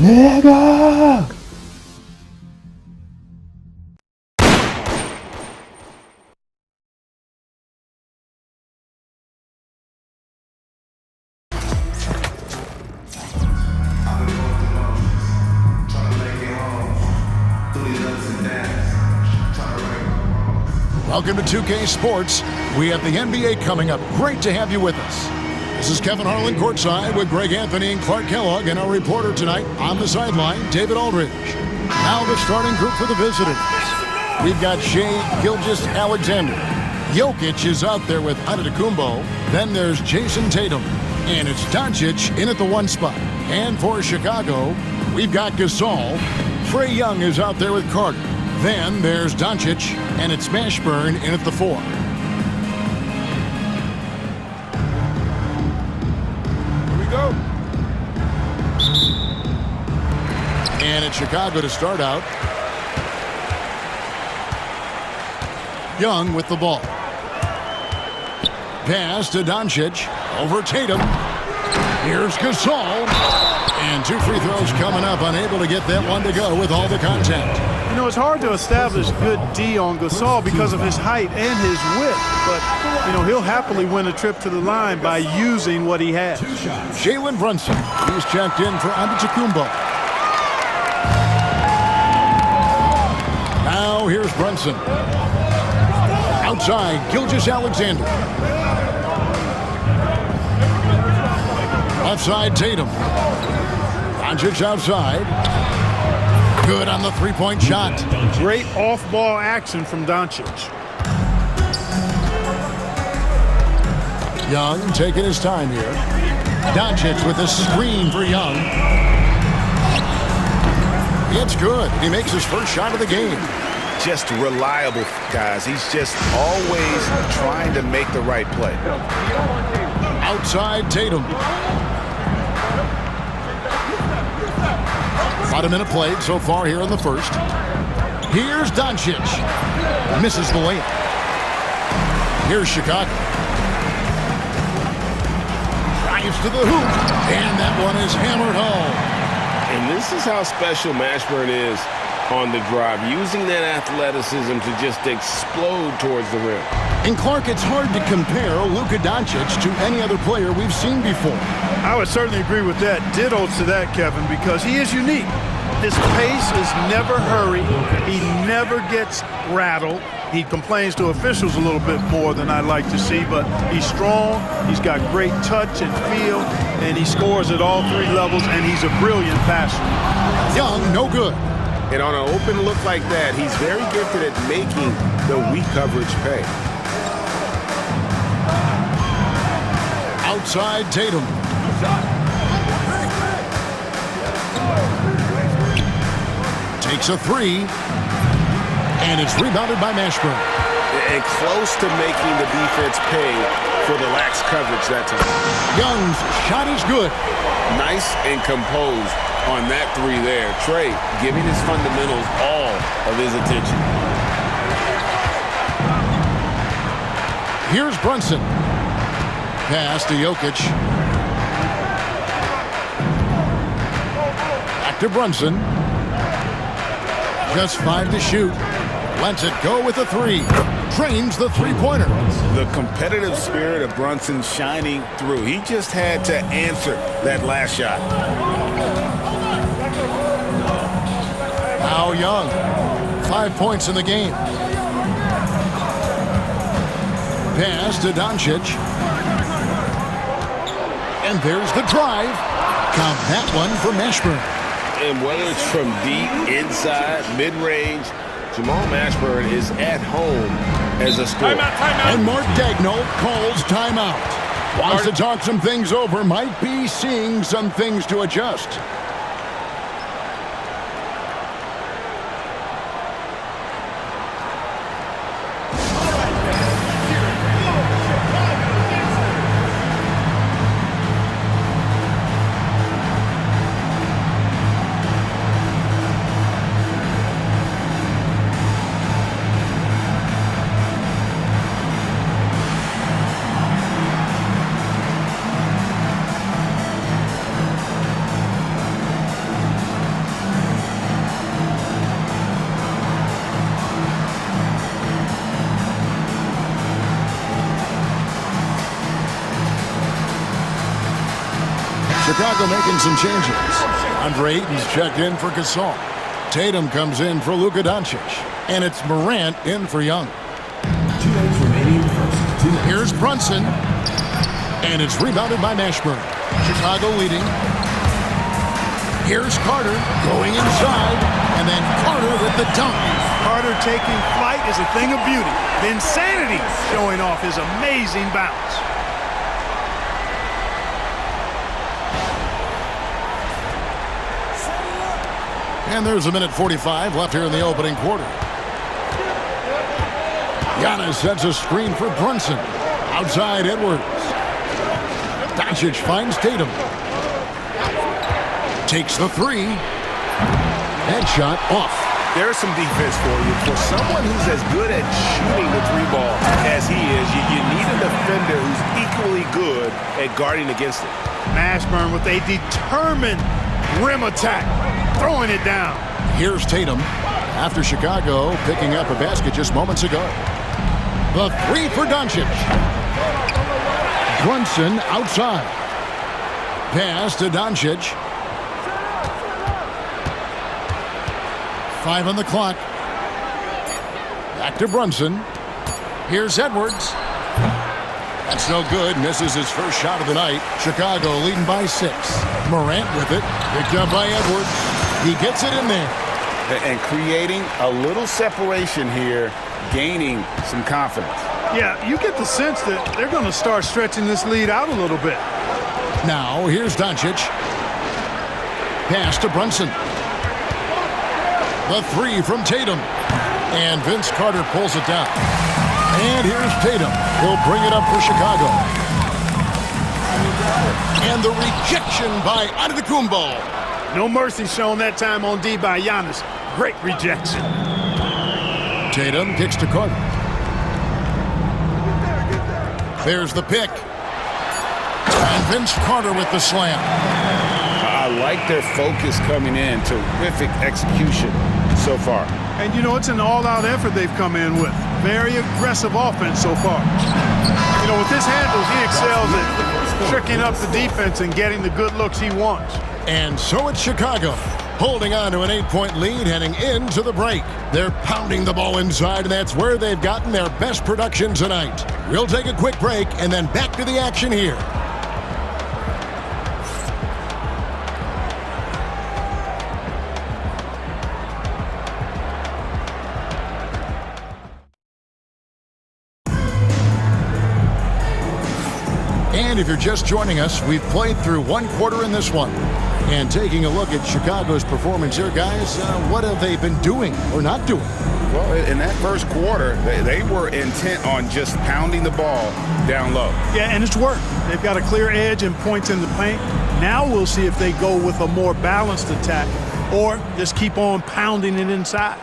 Nigga! Welcome to 2K Sports. We have the NBA coming up. Great to have you with us. This is Kevin Harlan courtside with Greg Anthony and Clark Kellogg, and our reporter tonight on the sideline, David Aldridge. Now the starting group for the visitors. We've got Shai Gilgeous-Alexander. Jokic is out there with Antetokounmpo. Then there's Jason Tatum. And it's Doncic in at the 1 spot. And for Chicago, we've got Gasol. Trae Young is out there with Carter. Then there's Doncic, and it's Mashburn in at the 4. Here we go. And it's Chicago to start out. Young with the ball. Pass to Doncic. Over Tatum. Here's Gasol. And 2 free throws coming up. Unable to get that one to go with all the contact. You know, it's hard to establish good D on Gasol because of his height and his width. But, you know, he'll happily win a trip to the line by using what he has. Jalen Brunson. He's checked in for Antetokounmpo. Now here's Brunson. Outside, Gilgeous-Alexander. Left side, Tatum. Doncic outside. Good on the three-point shot. Great off-ball action from Doncic. Young taking his time here. Doncic with a screen for Young. It's good. He makes his first shot of the game. Just reliable, guys. He's just always trying to make the right play. Outside Tatum. About a minute played so far here in the first. Here's Doncic. Misses the layup. Here's Chicago. Drives to the hoop. And that one is hammered home. And this is how special Mashburn is on the drive, using that athleticism to just explode towards the rim. And Clark, it's hard to compare Luka Doncic to any other player we've seen before. I would certainly agree with that. Ditto to that, Kevin, because he is unique. His pace is never hurried. He never gets rattled. He complains to officials a little bit more than I'd like to see, but he's strong. He's got great touch and feel, and he scores at all 3 levels, and he's a brilliant passer. Young, no good. And on an open look like that, he's very gifted at making the weak coverage pay. Outside Tatum. Takes a 3. And it's rebounded by Mashburn. And close to making the defense pay for the lax coverage that time. Young's shot is good. Nice and composed on that 3 there. Trae giving his fundamentals all of his attention. Here's Brunson. Pass to Jokic. Back to Brunson. Just 5 to shoot. Lets it go with a 3. Trains the three-pointer. The competitive spirit of Brunson shining through. He just had to answer that last shot. Now Young. 5 points in the game. Pass to Doncic. And there's the drive. Count that one for Mashburn. And whether it's from deep, inside, mid-range, Jamal Mashburn is at home as a scorer. And Mark Daigneault calls timeout. Wants to talk some things over. Might be seeing some things to adjust. Chicago making some changes. Andre Ayton's checked in for Gasol. Tatum comes in for Luka Doncic. And it's Morant in for Young. 2 minutes remaining in the first. 2 minutes. Here's Brunson. And it's rebounded by Mashburn. Chicago leading. Here's Carter going inside. And then Carter with the dunk. Carter taking flight is a thing of beauty. The insanity showing off his amazing bounce. And there's a minute 45 left here in the opening quarter. Giannis sets a screen for Brunson. Outside Edwards. Doncic finds Tatum. Takes the three. Headshot off. There's some defense for you. For someone who's as good at shooting the three ball as he is, you need a defender who's equally good at guarding against it. Mashburn with a determined rim attack, throwing it down. Here's Tatum after Chicago picking up a basket just moments ago. The three for Doncic. Brunson outside. Pass to Doncic. 5 on the clock. Back to Brunson. Here's Edwards. That's no good. Misses his first shot of the night. Chicago leading by 6. Morant with it. Picked up by Edwards. He gets it in there. And creating a little separation here, gaining some confidence. Yeah, you get the sense that they're going to start stretching this lead out a little bit. Now, here's Doncic. Pass to Brunson. The three from Tatum. And Vince Carter pulls it down. And here's Tatum. He'll bring it up for Chicago. And the rejection by Antetokounmpo. No mercy shown that time on D by Giannis. Great rejection. Tatum kicks to Carter. There's the pick. And Vince Carter with the slam. I like their focus coming in. Terrific execution so far. And, you know, it's an all-out effort they've come in with. Very aggressive offense so far. You know, with his handles, he excels at tricking up the defense and getting the good looks he wants. And so it's Chicago, holding on to an 8-point lead heading into the break. They're pounding the ball inside, and that's where they've gotten their best production tonight. We'll take a quick break and then back to the action here. And if you're just joining us, we've played through one quarter in this one. And taking a look at Chicago's performance here, guys, what have they been doing or not doing? Well, in that first quarter, they were intent on just pounding the ball down low. Yeah, and it's worked. They've got a clear edge and points in the paint. Now we'll see if they go with a more balanced attack or just keep on pounding it inside.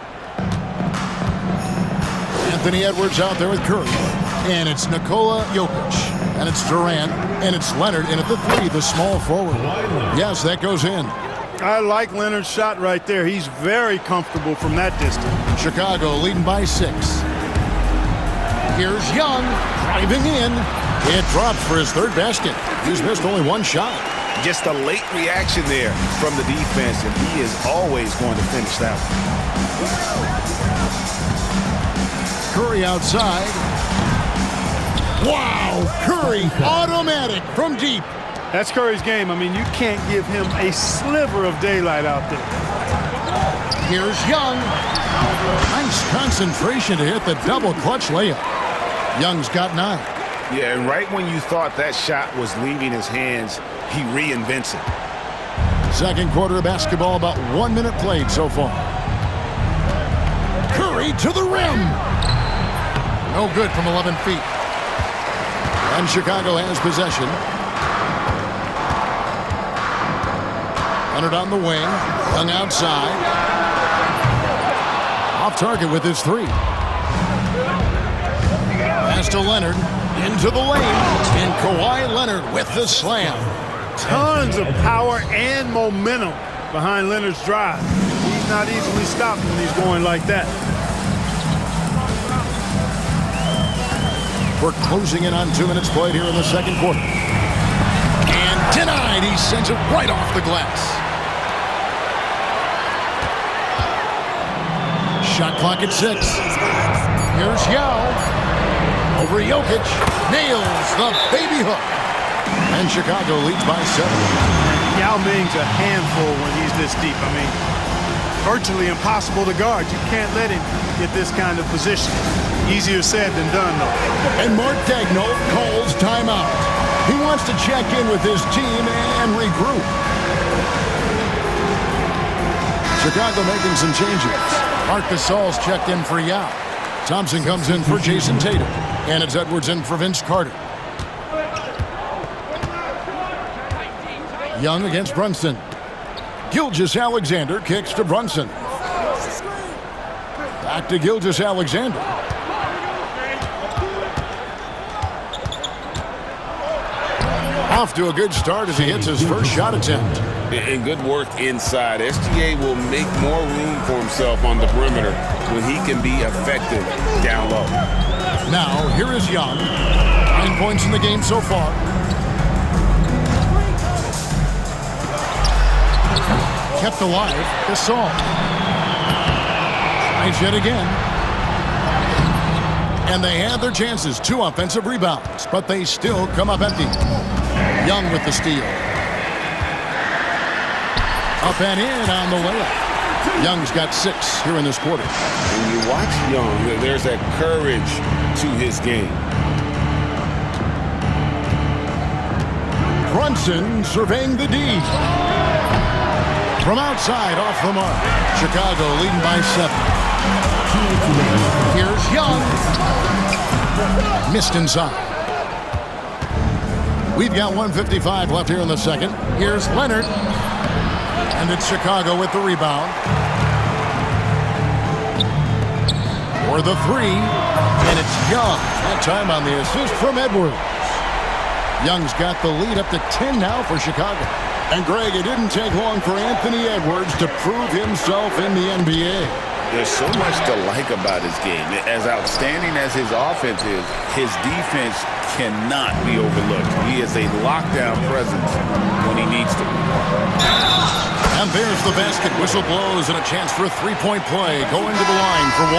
Anthony Edwards out there with Curry. And it's Nikola Jokic. And it's Durant. And it's Leonard in at the three, the small forward. Yes, that goes in. I like Leonard's shot right there. He's very comfortable from that distance. Chicago leading by 6. Here's Young driving in. It drops for his third basket. He's missed only one shot. Just a late reaction there from the defense, and he is always going to finish that one. Curry outside. Wow, Curry automatic from deep. That's Curry's game. I mean, you can't give him a sliver of daylight out there. Here's Young. Nice concentration to hit the double clutch layup. Young's got 9. Yeah, and right when you thought that shot was leaving his hands, he reinvents it. Second quarter of basketball, about 1 minute played so far. Curry to the rim. No good from 11 feet. And Chicago has possession. Leonard on the wing. Young outside. Off target with his three. Pass to Leonard. Into the lane. And Kawhi Leonard with the slam. Tons of power and momentum behind Leonard's drive. He's not easily stopped when he's going like that. We're closing in on 2 minutes played here in the second quarter. And Denied. He sends it right off the glass. Shot clock at 6. Here's Yao. Over Jokic. Nails the baby hook. And Chicago leads by 7. Yao Ming's a handful when he's this deep. I mean, virtually impossible to guard. You can't let him get this kind of position. Easier said than done, though. And Mark Daigneault calls timeout. He wants to check in with his team and regroup. Chicago making some changes. Marc Gasol's checked in for Yao. Thompson comes in for Jason Tatum. And it's Edwards in for Vince Carter. Young against Brunson. Gilgeous-Alexander kicks to Brunson. Back to Gilgeous-Alexander. Off to a good start as he hits his first shot attempt. And good work inside. SGA will make more room for himself on the perimeter when he can be effective down low. Now, here is Young. 9 points in the game so far. Kept alive. Gasol. Tries yet again. And they had their chances. 2 offensive rebounds, but they still come up empty. Young with the steal. Up and in on the layup. Young's got 6 here in this quarter. When you watch Young, there's that courage to his game. Brunson surveying the D. From outside, off the mark. Chicago leading by 7. Here's Young. Missed inside. We've got 1:55 left here in the second. Here's Leonard. And it's Chicago with the rebound. For the 3. And it's Young. That time on the assist from Edwards. Young's got the lead up to 10 now for Chicago. And Greg, it didn't take long for Anthony Edwards to prove himself in the NBA. There's so much to like about his game. As outstanding as his offense is, his defense cannot be overlooked. He is a lockdown presence when he needs to. And there's the basket. Whistle blows and a chance for a three-point play. Going to the line for 1.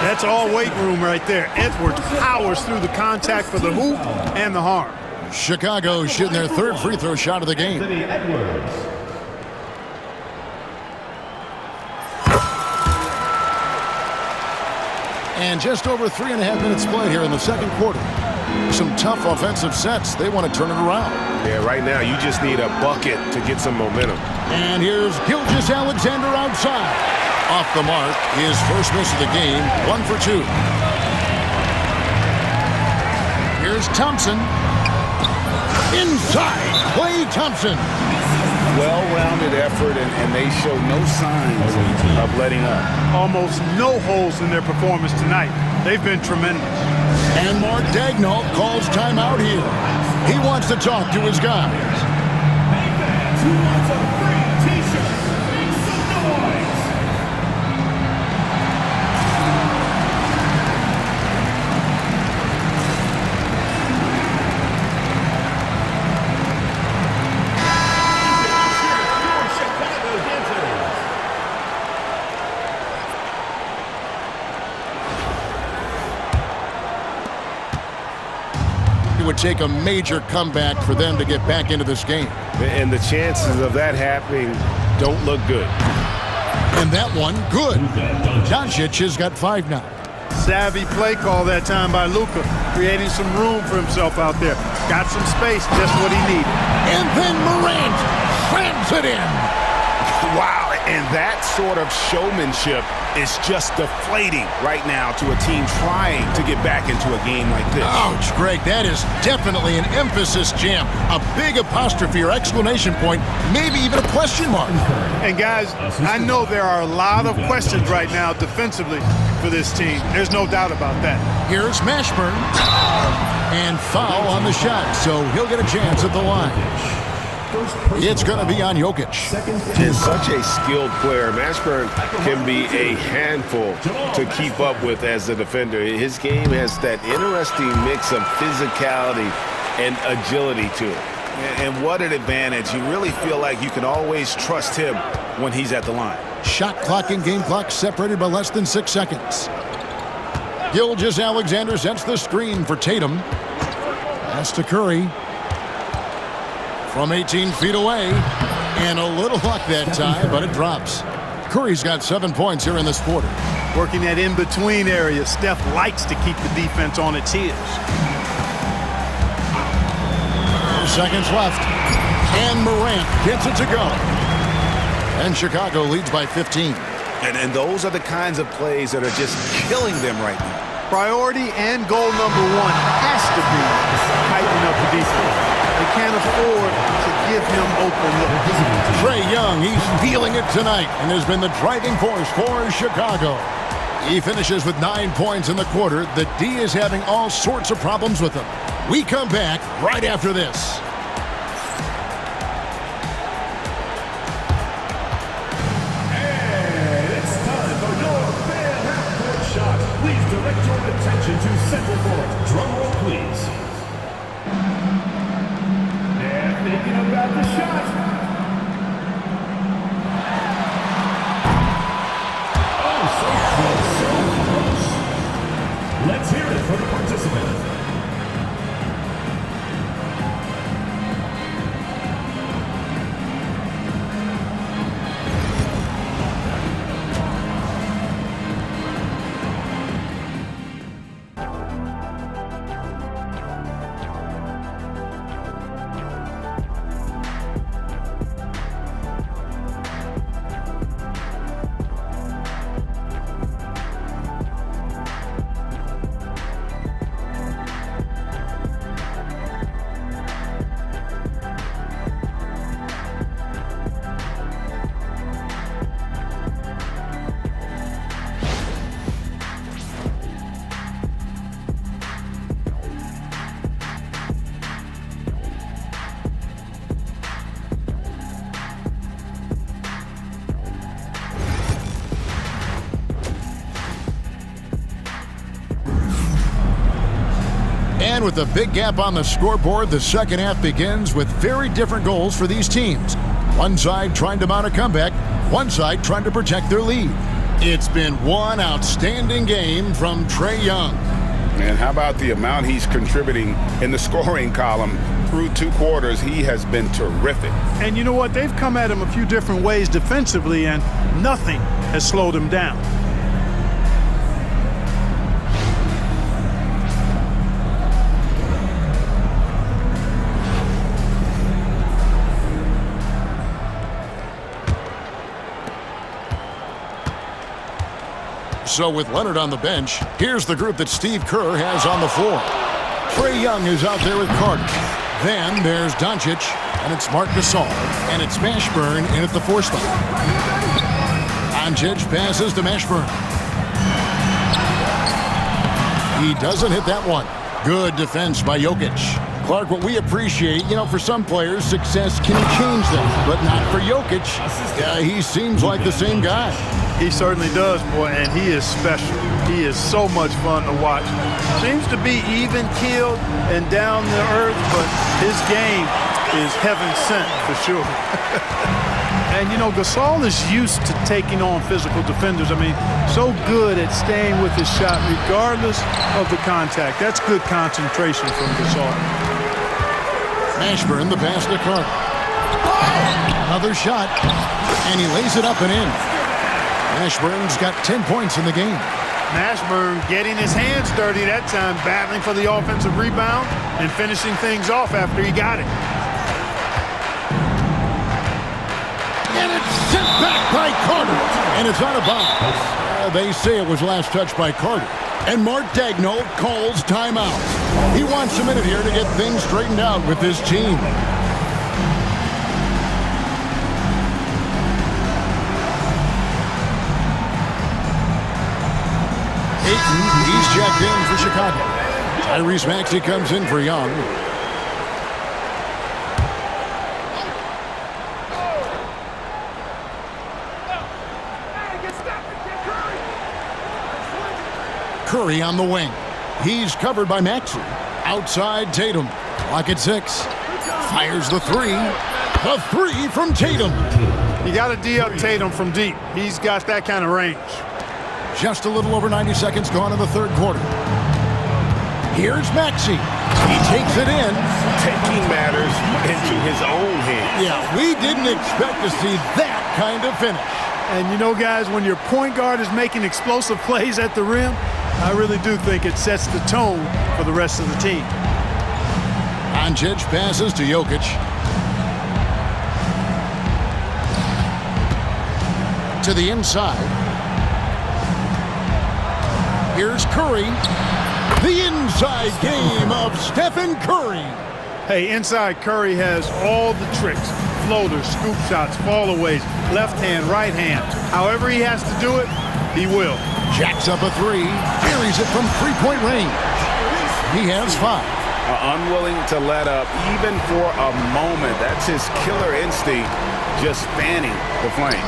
That's all weight room right there. Edwards powers through the contact for the hoop and the harm. Chicago shooting their 3rd free throw shot of the game. And just over 3.5 minutes played here in the second quarter. Some tough offensive sets. They want to turn it around. Yeah, right now you just need a bucket to get some momentum. And here's Gilgeous-Alexander outside. Off the mark. His first miss of the game. 1 for 2. Here's Thompson. Inside. Klay Thompson. Well-rounded effort, and they show no signs of letting up. Almost no holes in their performance tonight. They've been tremendous. And Mark Daigneault calls timeout here. He wants to talk to his guys. Who wants a free t-shirt? Make some noise! It would take a major comeback for them to get back into this game. And the chances of that happening don't look good. And that one, good. Doncic has got 5 now. Savvy play call that time by Luka, creating some room for himself out there. Got some space, just what he needed. And then Morant slams it in. Wow, and that sort of showmanship is just deflating right now to a team trying to get back into a game like this. Ouch, Greg, that is definitely an emphasis jam. A big apostrophe or exclamation point, maybe even a question mark. And guys, I know there are a lot of questions right now defensively for this team. There's no doubt about that. Here's Mashburn. And foul on the shot, so he'll get a chance at the line. It's going to be on Jokic. And such a skilled player. Mashburn can be a handful to keep up with as a defender. His game has that interesting mix of physicality and agility to it. And what an advantage. You really feel like you can always trust him when he's at the line. Shot clock and game clock separated by less than 6 seconds. Gilgeous-Alexander sets the screen for Tatum. Pass to Curry. From 18 feet away. And a little luck that time, but it drops. Curry's got 7 points here in this quarter. Working that in-between area. Steph likes to keep the defense on its heels. 4 seconds left. And Morant gets it to go. And Chicago leads by 15. And those are the kinds of plays that are just killing them right now. Priority and goal number one has to be tightening up the defense. They can't afford to give him open looks. Trae Young, he's feeling it tonight and has been the driving force for Chicago. He finishes with 9 points in the quarter. The D is having all sorts of problems with him. We come back right after this. Please direct your attention to center court. Drum roll, please. They're thinking about the shot. Oh, so close, so close. Let's hear it for the participant. And with a big gap on the scoreboard, the second half begins with very different goals for these teams. One side trying to mount a comeback, one side trying to protect their lead. It's been one outstanding game from Trae Young. And how about the amount he's contributing in the scoring column through 2 quarters? He has been terrific. And you know what? They've come at him a few different ways defensively, and nothing has slowed him down. So with Leonard on the bench, here's the group that Steve Kerr has on the floor. Trae Young is out there with Carter. Then there's Doncic, and it's Marc Gasol, and it's Mashburn in at the 4 spot. Doncic passes to Mashburn. He doesn't hit that one. Good defense by Jokic. Clark, what we appreciate, for some players, success can change them, but not for Jokic. He seems like the same guy. He certainly does, boy, and he is special. He is so much fun to watch. Seems to be even-keeled and down to earth, but his game is heaven sent for sure. And, Gasol is used to taking on physical defenders. So good at staying with his shot regardless of the contact. That's good concentration from Gasol. Mashburn, the pass to Carter. Another shot, and he lays it up and in. Mashburn's got 10 points in the game. Mashburn getting his hands dirty that time, battling for the offensive rebound and finishing things off after he got it. And it's sent back by Carter. And it's out of bounds. They say it was last touched by Carter. And Mark Daigneault calls timeout. He wants a minute here to get things straightened out with his team. He's checked in for Chicago. Tyrese Maxey comes in for Young. Curry on the wing. He's covered by Maxey. Outside Tatum. Clock at 6. Fires the three. The three from Tatum. You got to D-up Tatum from deep. He's got that kind of range. Just a little over 90 seconds gone in the third quarter. Here's Maxey. He takes it in. Taking matters into his own hands. Yeah, we didn't expect to see that kind of finish. And you know, guys, when your point guard is making explosive plays at the rim, I really do think it sets the tone for the rest of the team. Doncic passes to Jokic. To the inside. Here's Curry. The inside game of Stephen Curry. Hey, inside Curry has all the tricks. Floaters, scoop shots, fallaways, left hand, right hand. However he has to do it, he will. Jacks up a three. Carries it from three-point range. He has 5. Unwilling to let up even for a moment. That's his killer instinct, just fanning the flame.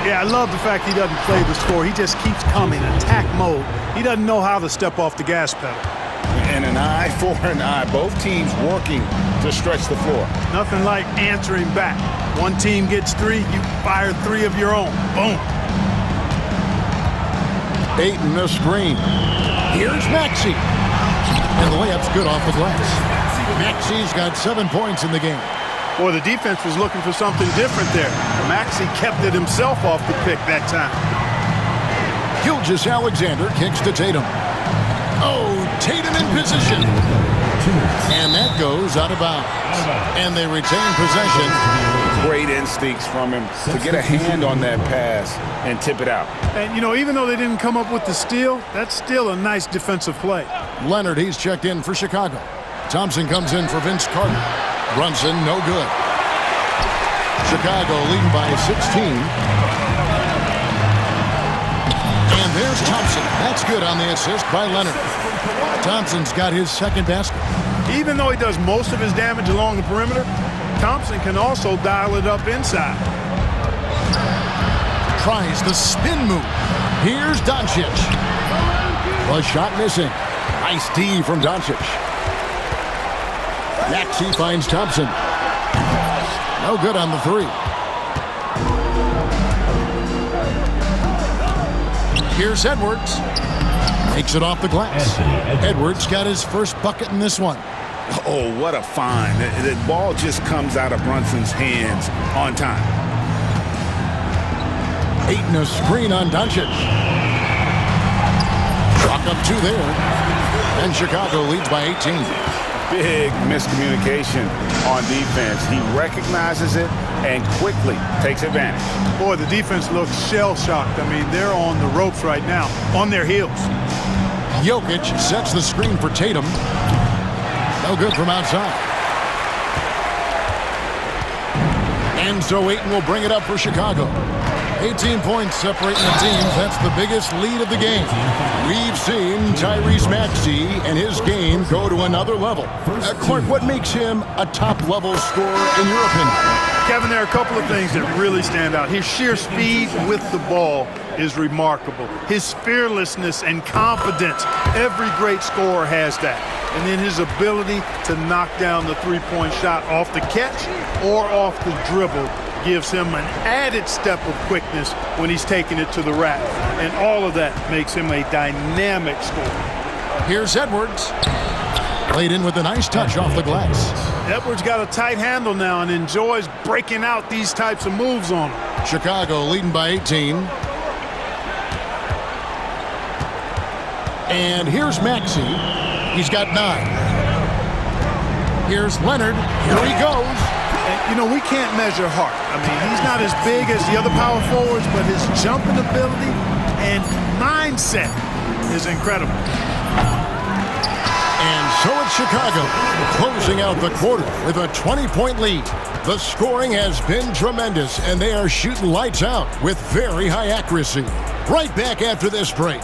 Yeah, I love the fact he doesn't play the score. He just keeps coming, attack mode. He doesn't know how to step off the gas pedal. And an eye for an eye. Both teams working to stretch the floor. Nothing like answering back. One team gets 3, you fire 3 of your own. Boom. Ayton the screen. Here's Maxey. And the layup's good off the glass. Maxey's got 7 points in the game. Boy, the defense was looking for something different there. Maxey kept it himself off the pick that time. Gilgeous-Alexander kicks to Tatum. Oh, Tatum in position. And that goes out of bounds. And they retain possession. Great instincts from him to get a hand on that pass and tip it out. And, you know, even though they didn't come up with the steal, that's still a nice defensive play. Leonard, he's checked in for Chicago. Thompson comes in for Vince Carter. Brunson, no good. Chicago leading by 16. And there's Thompson. That's good on the assist by Leonard. Thompson's got his second basket. Even though he does most of his damage along the perimeter, Thompson can also dial it up inside. Tries the spin move. Here's Doncic. The shot missing. Nice D from Doncic. Maxey finds Thompson. No good on the 3. Here's Edwards. Takes it off the glass. Edwards got his first bucket in this one. Oh, what a find. The ball just comes out of Brunson's hands on time. Ayton a screen on Doncic. Chalk up 2 there. And Chicago leads by 18. Big miscommunication on defense. He recognizes it and quickly takes advantage. Boy, the defense looks shell-shocked. I mean, they're on the ropes right now, on their heels. Jokic sets the screen for Tatum. No good from outside. And so Ayton will bring it up for Chicago. 18 points separating the teams. That's the biggest lead of the game. We've seen Tyrese Maxey and his game go to another level. Clark, what makes him a top-level scorer in your opinion? Kevin, there are a couple of things that really stand out. His sheer speed with the ball is remarkable. His fearlessness and confidence, every great scorer has that. And then his ability to knock down the three-point shot off the catch or off the dribble gives him an added step of quickness when he's taking it to the rack. And all of that makes him a dynamic scorer. Here's Edwards. Played in with a nice touch off the glass. Edwards got a tight handle now and enjoys breaking out these types of moves on him. Chicago leading by 18. And here's Maxey. He's got 9. Here's Leonard. Here he goes. And, you know, we can't measure heart. I mean, he's not as big as the other power forwards, but his jumping ability and mindset is incredible. And so it's Chicago closing out the quarter with a 20-point lead. The scoring has been tremendous, and they are shooting lights out with very high accuracy. Right back after this break.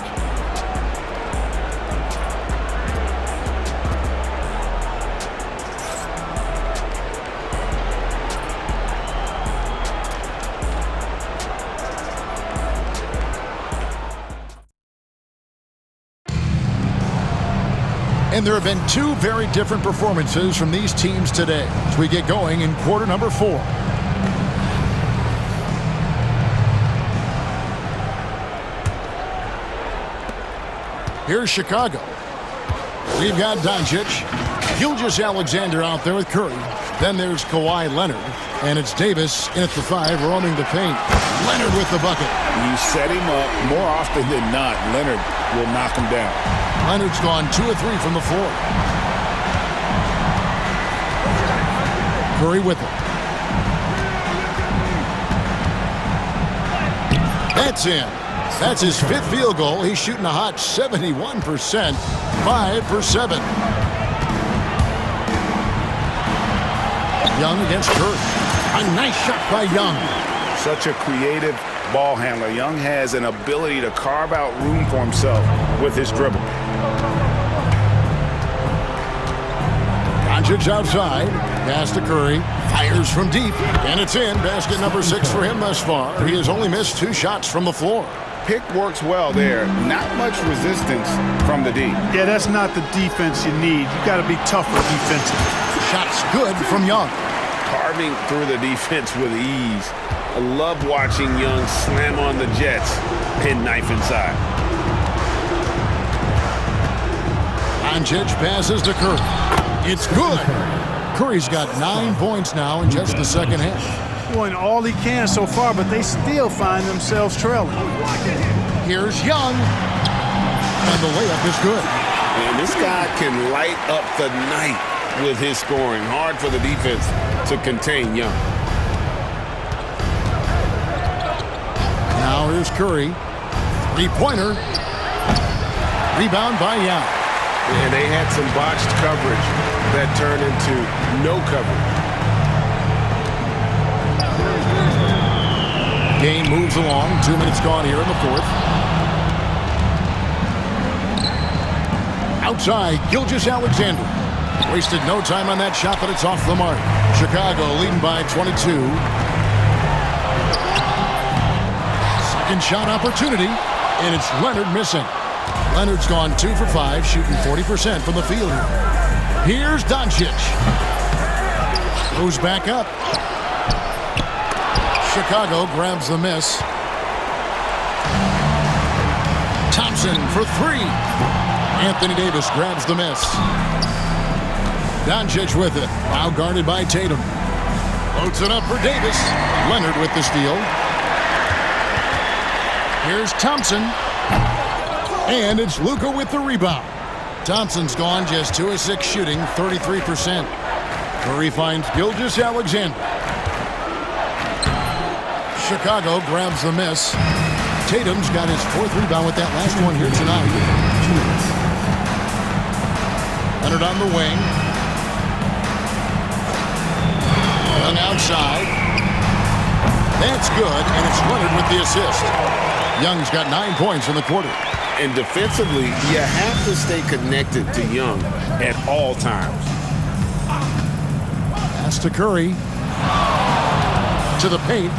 And there have been two very different performances from these teams today as we get going in quarter number 4. Here's Chicago. We've got Doncic. Gilgeous-Alexander out there with Curry. Then there's Kawhi Leonard. And it's Davis in at the 5, roaming the paint. Leonard with the bucket. You set him up more often than not. Leonard will knock him down. Leonard's gone 2 of 3 from the floor. Curry with it. That's in. That's his 5th field goal. He's shooting a hot 71%. 5 for 7. Young against Curry. A nice shot by Young. Such a creative ball handler. Young has an ability to carve out room for himself with his dribble. Doncic outside. Pass to Curry. Fires from deep. And it's in. Basket number 6 for him thus far. He has only missed 2 shots from the floor. Pick works well there. Not much resistance from the D. Yeah, that's not the defense you need. You got to be tougher defensively. Shots good from Young. Carving through the defense with ease. I love watching Young slam on the Jets, pin knife inside. Doncic passes to Curry. It's good. Curry's got 9 points now in just the second half. Doing all he can so far, but they still find themselves trailing. Here's Young. And the layup is good. And this guy can light up the night with his scoring. Hard for the defense to contain Young. Now here's Curry. 3-pointer. Rebound by Young. And they had some botched coverage that turned into no coverage. Game moves along. 2 minutes gone here in the 4th. Outside, Gilgeous-Alexander. Wasted no time on that shot, but it's off the mark. Chicago leading by 22. Second shot opportunity, and it's Leonard missing. Leonard's gone 2 for 5, shooting 40% from the field. Here's Doncic. Goes back up. Chicago grabs the miss. Thompson for 3. Anthony Davis grabs the miss. Doncic with it. Now guarded by Tatum. Floats it up for Davis. Leonard with the steal. Here's Thompson. And it's Luka with the rebound. Thompson's gone just 2 of 6 shooting, 33%. Curry finds Gilgeous-Alexander. Chicago grabs the miss. Tatum's got his 4th rebound with that last one here tonight. Leonard on the wing. Young outside. That's good, and it's Leonard with the assist. Young's got 9 points in the quarter. And defensively, you have to stay connected to Young at all times. Pass to Curry. To the paint.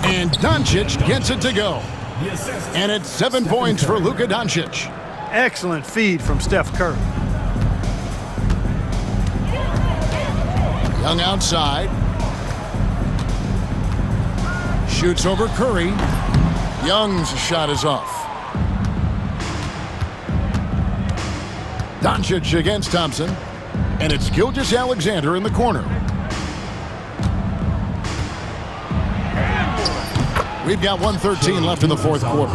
And Doncic gets it to go. And it's 7 points for Luka Doncic. Excellent feed from Steph Curry. Young outside. Shoots over Curry. Young's shot is off. Doncic against Thompson. And it's Gilgeous-Alexander in the corner. We've got 1:13 left in the 4th quarter.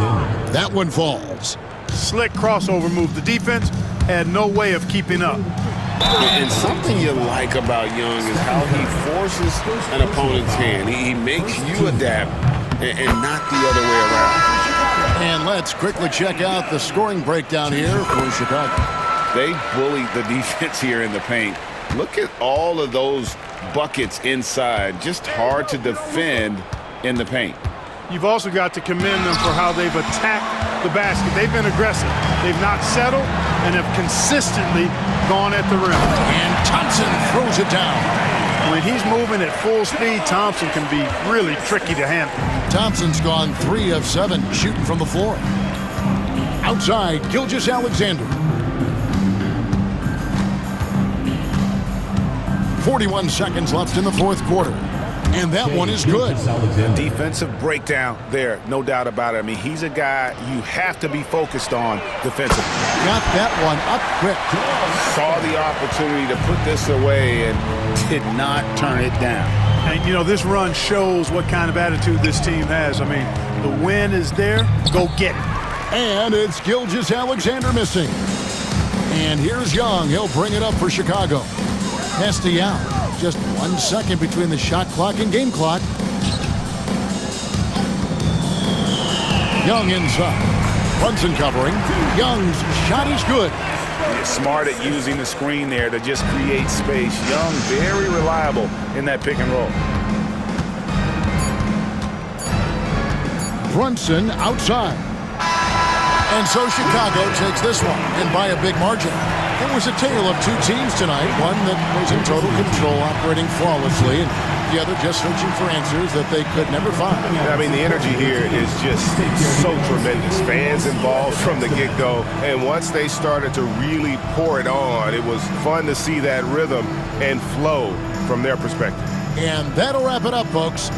That one falls. Slick crossover move. The defense had no way of keeping up. And something you like about Young is how he forces an opponent's hand. He makes you adapt and not the other way around. And let's quickly check out the scoring breakdown here for Chicago. They bullied the defense here in the paint. Look at all of those buckets inside. Just hard to defend in the paint. You've also got to commend them for how they've attacked the basket. They've been aggressive. They've not settled and have consistently gone at the rim. And Thompson throws it down. When he's moving at full speed, Thompson can be really tricky to handle. Thompson's gone 3 of 7 shooting from the floor. Outside, Gilgeous-Alexander. 41 seconds left in the fourth quarter. And that one is good. Defensive breakdown there, no doubt about it. I mean, he's a guy you have to be focused on defensively. Got that one up quick. Saw the opportunity to put this away and did not turn it down. And, you know, this run shows what kind of attitude this team has. I mean, the win is there. Go get it. And it's Gilgeous Alexander missing. And here's Young. He'll bring it up for Chicago. Hesty out. Just 1 second between the shot clock and game clock. Young inside. Brunson covering. Young's shot is good. He's smart at using the screen there to just create space. Young, very reliable in that pick and roll. Brunson outside. And so Chicago takes this one, and by a big margin. It was a tale of two teams tonight, one that was in total control, operating flawlessly, and the other just searching for answers that they could never find. I mean, the energy here is just so tremendous. Fans involved from the get-go, and once they started to really pour it on, it was fun to see that rhythm and flow from their perspective. And that'll wrap it up, folks.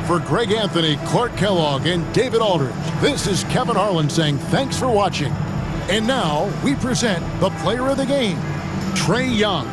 For Greg Anthony, Clark Kellogg, and David Aldridge, this is Kevin Harlan saying thanks for watching. And now we present the player of the game, Trae Young.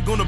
Gonna